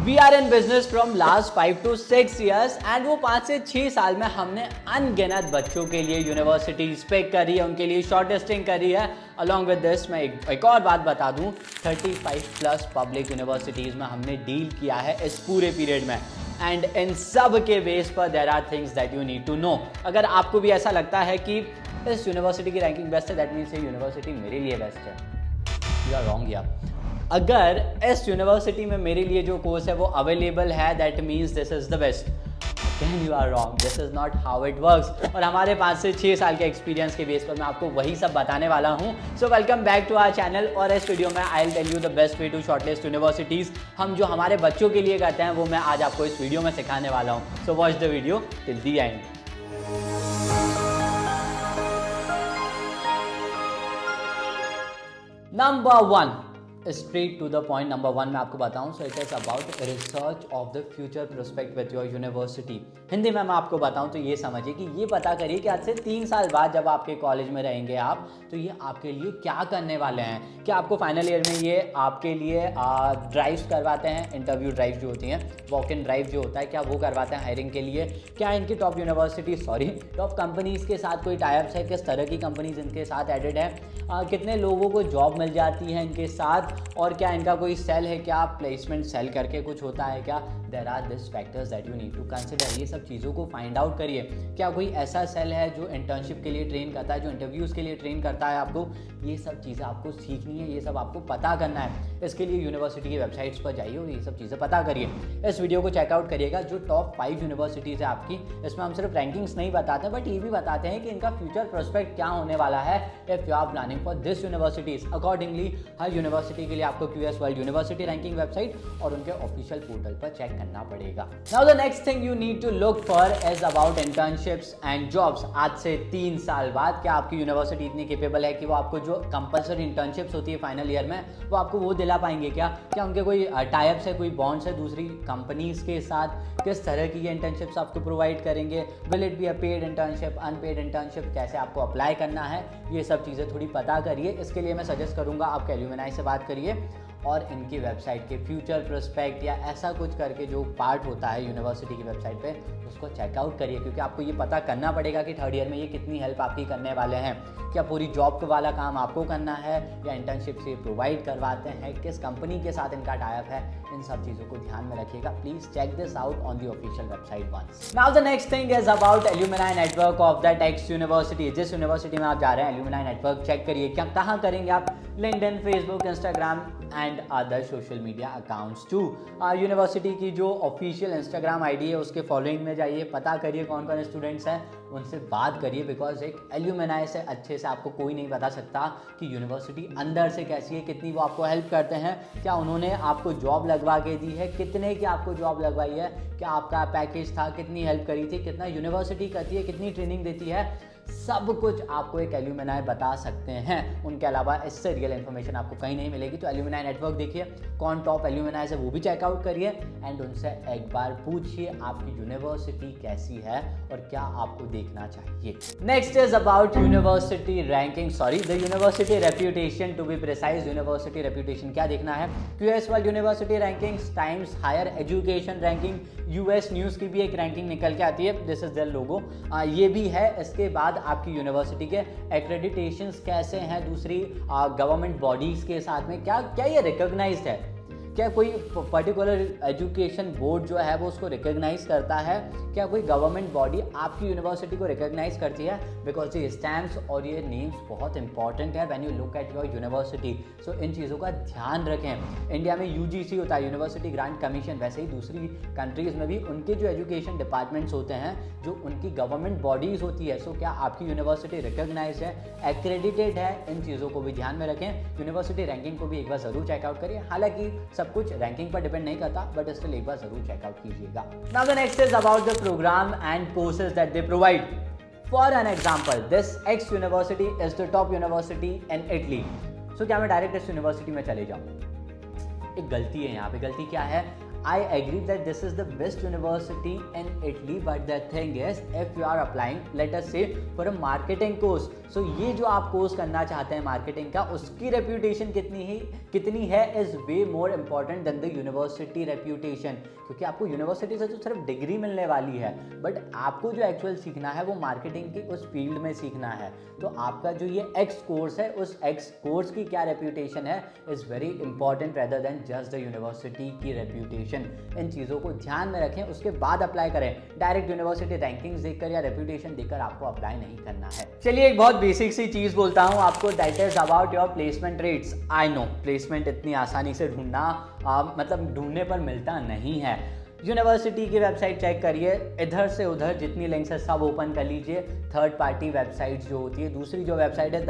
We are in business from last 5 to 6 years and वो 5 से 6 साल में हमने अनगिनत बच्चों के लिए यूनिवर्सिटीज पिक करी है, उनके लिए शॉर्ट लिस्टिंग करी है। अलॉन्ग विद दिस मैं एक और बात बता दूं, 35+ पब्लिक यूनिवर्सिटीज़ में हमने डील किया है इस पूरे पीरियड में एंड इन सब के बेस पर there are things that you need to know. अगर आपको भी ऐसा लगता है कि इस यूनिवर्सिटी की रैंकिंग बेस्ट है, दैट मीन्स ये यूनिवर्सिटी मेरे लिए बेस्ट है, यू आर रॉन्ग यार। अगर इस यूनिवर्सिटी में मेरे लिए जो कोर्स है वो अवेलेबल है, that means this is the best, then you are wrong, this is not how it works. और हमारे 5 से 6 साल के एक्सपीरियंस के बेस पर मैं आपको वही सब बताने वाला हूँ। So welcome back to our channel. और इस वीडियो में I will tell you the best way to shortlist universities. हम जो हमारे बच्चों के लिए करते हैं वो मैं आज आपको इस वीडियो में सिखाने वाला हूँ। So watch the video till the end. Number 1, straight to the point. Number 1 मैं आपको बताऊं, so it is about research of the future prospect with your university. Hindi में मैं आपको बताऊं तो ये समझिए कि ये पता करिए कि आज से 3 साल बाद जब आपके कॉलेज में रहेंगे आप, तो ये आपके लिए क्या करने वाले हैं। क्या आपको फाइनल ईयर में ये आपके लिए ड्राइव्स करवाते हैं, इंटरव्यू ड्राइव जो होती हैं, वॉक इन ड्राइव जो होता है, क्या वो करवाते हैं हायरिंग के लिए। क्या इनकी टॉप यूनिवर्सिटी टॉप कंपनीज के साथ कोई टाइप्स है, किस तरह की कंपनीज इनके साथ एडेड है, कितने लोगों को जॉब मिल जाती है इनके साथ, और क्या इनका कोई सेल है, क्या प्लेसमेंट सेल करके कुछ होता है क्या। There are this factors that you need to consider. ये सब चीज़ों को फाइंड आउट करिए। क्या कोई ऐसा सेल है जो इंटर्नशिप के लिए ट्रेन करता है, जो इंटरव्यूज़ के लिए ट्रेन करता है आपको। ये सब चीज़ें आपको सीखनी है, ये सब आपको पता करना है। इसके लिए यूनिवर्सिटी की वेबसाइट्स पर जाइए और ये सब चीज़ें पता करिए। इस वीडियो को चेकआउट करिएगा। जो टॉप 5 यूनिवर्सिटीज़ है आपकी, इसमें हम सिर्फ रैंकिंग्स नहीं बताते हैं, बट ये भी बताते हैं कि इनका फ्यूचर प्रोस्पेक्ट क्या होने वाला है if you are planning for this universities. Accordingly हर यूनिवर्सिटी के लिए आपको QS world university ranking website और उनके ऑफिशियल पोर्टल पर चेक करना पड़ेगा। Now the next thing you need to look for is about internships and jobs. आज से 3 साल बाद क्या आपकी यूनिवर्सिटी इतनी केपेबल है कि वो आपको जो कंपल्सरी इंटर्नशिप्स होती है फाइनल ईयर में, वो आपको वो दिला पाएंगे क्या। क्या उनके कोई टाइप्स है, कोई बॉन्ड्स है दूसरी कंपनीज के साथ, किस तरह की ये इंटर्नशिप्स आपको प्रोवाइड करेंगे। Will it be a paid internship, unpaid internship, कैसे आपको अप्लाई करना है, ये सब चीज़ें थोड़ी पता करिए। इसके लिए मैं सजेस्ट करूँगा आप एल्यूमिनाई से बात करिए और इनकी वेबसाइट के फ्यूचर प्रोस्पेक्ट या ऐसा कुछ करके जो पार्ट होता है यूनिवर्सिटी की वेबसाइट पे, उसको चेकआउट करिए, क्योंकि आपको ये पता करना पड़ेगा कि थर्ड ईयर में ये कितनी हेल्प आपकी करने वाले हैं। क्या पूरी जॉब वाला काम आपको करना है या इंटर्नशिप से प्रोवाइड करवाते हैं, किस कंपनी के साथ इनका टाइप है, इन सब चीज़ों को ध्यान में रखिएगा। Please check this out on the official website once. Now the next thing is about alumni network of the text university. जिस यूनिवर्सिटी में आप जा रहे हैं, एल्यूमिनाई नेटवर्क चेक करिए। क्या कहाँ करेंगे आप, LinkedIn, Facebook, Instagram and other social media accounts too. University की जो ऑफिशियल इंस्टाग्राम आईडी है उसके फॉलोइंग में जाइए, पता करिए कौन कौन स्टूडेंट्स हैं, उनसे बात करिए। बिकॉज एक एल्यूमिनाई से अच्छे से आपको कोई नहीं बता सकता कि यूनिवर्सिटी अंदर से कैसी है, कितनी वो आपको हेल्प करते हैं, क्या उन्होंने आपको जॉब लगवा के दी है, कितने की आपको जॉब लगवाई है, क्या आपका पैकेज था, कितनी हेल्प करी थी, कितना यूनिवर्सिटी करती है, कितनी ट्रेनिंग देती है, सब कुछ आपको एक एल्यूमिनाई बता सकते हैं। उनके अलावा इससे रियल इन्फॉर्मेशन आपको कहीं नहीं मिलेगी। तो एल्यूमिनाई नेटवर्क देखिए, कौन टॉप एल्यूमिनाई है वो भी चेकआउट करिए एंड उनसे एक बार पूछिए आपकी यूनिवर्सिटी कैसी है और क्या आपको देखना चाहिए। Next is about university ranking, the university reputation to be precise. University reputation क्या देखना है, QS world university rankings, times higher education ranking, US news की भी एक रैंकिंग निकल के आती है, दिस इज देयर लोगो, ये भी है। इसके बाद आपकी यूनिवर्सिटी के एक्रेडिटेशंस कैसे हैं दूसरी गवर्नमेंट बॉडीज़ के साथ में, क्या ये रिकॉग्नाइज्ड है, क्या कोई पर्टिकुलर एजुकेशन बोर्ड जो है वो उसको रिकॉग्नाइज करता है, क्या कोई गवर्नमेंट बॉडी आपकी यूनिवर्सिटी को रिकॉग्नाइज करती है। बिकॉज ये स्टैम्प्स और ये नेम्स बहुत इंपॉर्टेंट है when you look at your university. So इन चीज़ों का ध्यान रखें। इंडिया में UGC होता है, यूनिवर्सिटी ग्रांट कमीशन, वैसे ही दूसरी कंट्रीज़ में भी उनके जो एजुकेशन डिपार्टमेंट्स होते हैं, जो उनकी गवर्नमेंट बॉडीज़ होती है, सो क्या आपकी यूनिवर्सिटी रिकॉग्नाइज है, एक्रेडिटेड है, इन चीज़ों को भी ध्यान में रखें। यूनिवर्सिटी रैंकिंग को भी एक बार ज़रूर चेकआउट करिए। हालांकि सब कुछ रैंकिंग पर डिपेंड नहीं करता, बट स्टिल एक बार जरूर चेकआउट कीजिएगा। Now the next is about the programme and courses that they provide. For an example, this X university is the top university in Italy. So क्या मैं डायरेक्ट इस university में चले जाऊँ? एक गलती है यहाँ पे। गलती क्या है, I agree that this is the best university in Italy, but the thing is, if you are applying, let us say, for a marketing course, so ये जो आप कोर्स करना चाहते हैं मार्केटिंग का, उसकी रेप्यूटेशन कितनी है is way more important than the university reputation, क्योंकि आपको यूनिवर्सिटी से तो सिर्फ डिग्री मिलने वाली है, बट आपको जो एक्चुअल सीखना है वो मार्केटिंग की उस फील्ड में सीखना है। तो आपका जो ये एक्स कोर्स है, उस एक्स कोर्स की क्या रेप्यूटेशन है is very important rather than just the university की रेप्यूटेशन। इन चीज़ों को ध्यान में रखें, उसके बाद अप्लाई करें। डायरेक्ट यूनिवर्सिटी रैंकिंग्स देखकर या रेप्यूटेशन देखकर आपको अप्लाई नहीं करना है। चलिए एक बहुत बेसिक सी चीज़ बोलता हूँ आपको, that is about your placement rates. I know placement इतनी आसानी से ढूंढना मतलब ढूंढने पर मिलता नहीं है। यूनिवर्सिटी की वेबसाइट चेक करिए, इधर से उधर जितनी लिंक्स है सब ओपन कर लीजिए, थर्ड पार्टी वेबसाइट्स जो होती है, दूसरी जो वेबसाइट है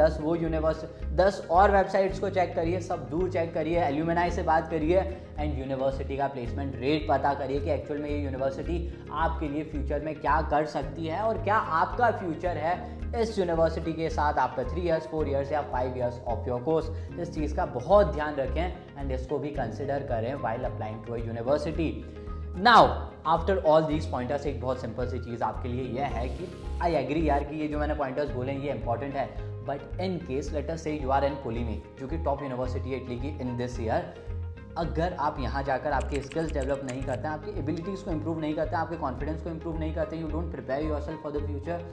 10 और वेबसाइट्स को चेक करिए, सब दूर चेक करिए, एल्यूमिनाई से बात करिए एंड यूनिवर्सिटी का प्लेसमेंट रेट पता करिए कि एक्चुअल में ये यूनिवर्सिटी आपके लिए फ्यूचर में क्या कर सकती है और क्या आपका फ्यूचर है इस यूनिवर्सिटी के साथ, आपका 3 इयर्स 4 इयर्स या 5 इयर्स ऑफ योर कोर्स। इस चीज़ का बहुत ध्यान रखें एंड इसको भी कंसिडर करें while applying to a university. Now after all these pointers, एक बहुत सिंपल सी चीज़ आपके लिए यह है कि आई एग्री यार कि ये जो मैंने पॉइंटर्स बोले ये इंपॉर्टेंट है, but in case let us से यू आर इन पुलिमी, जो कि टॉप यूनिवर्सिटी है इटली की इन दिस ईयर, अगर आप यहाँ जाकर आपके स्किल्स डेवलप नहीं करते हैं, आपकी एबिलिटीज़ को इंप्रूव नहीं करते हैं, आपके कॉन्फिडेंस को इंप्रूव नहीं करते, you don't prepare yourself for the future,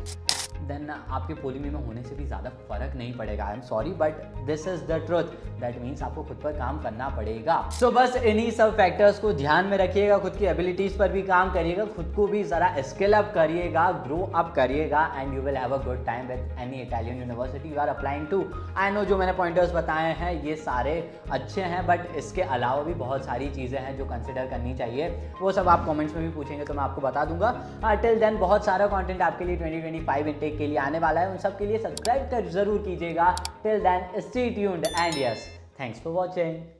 then आपके पोलिमी में होने से भी ज़्यादा फर्क नहीं पड़ेगा। I am sorry but this is the truth, that means आपको खुद पर काम करना पड़ेगा। सो बस इन्हीं सब फैक्टर्स को ध्यान में रखिएगा, खुद की एबिलिटीज़ पर भी काम करिएगा, खुद को भी ज़रा स्किल अप करिएगा, ग्रो अप करिएगा and you will have a good time with any Italian university you are applying to. I know जो मैंने पॉइंटर्स बताए हैं ये सारे अच्छे हैं, बट इसके अलावा भी बहुत सारी चीज़ें हैं जो कंसिडर करनी चाहिए, वो सब आप कमेंट्स में भी पूछेंगे तो मैं आपको बता दूंगा। टिल देन बहुत सारा कंटेंट आपके लिए 2025 इंटेक के लिए आने वाला है, उन सब के लिए सब्सक्राइब कर जरूर कीजिएगा। Till then stay tuned and yes, thanks for watching.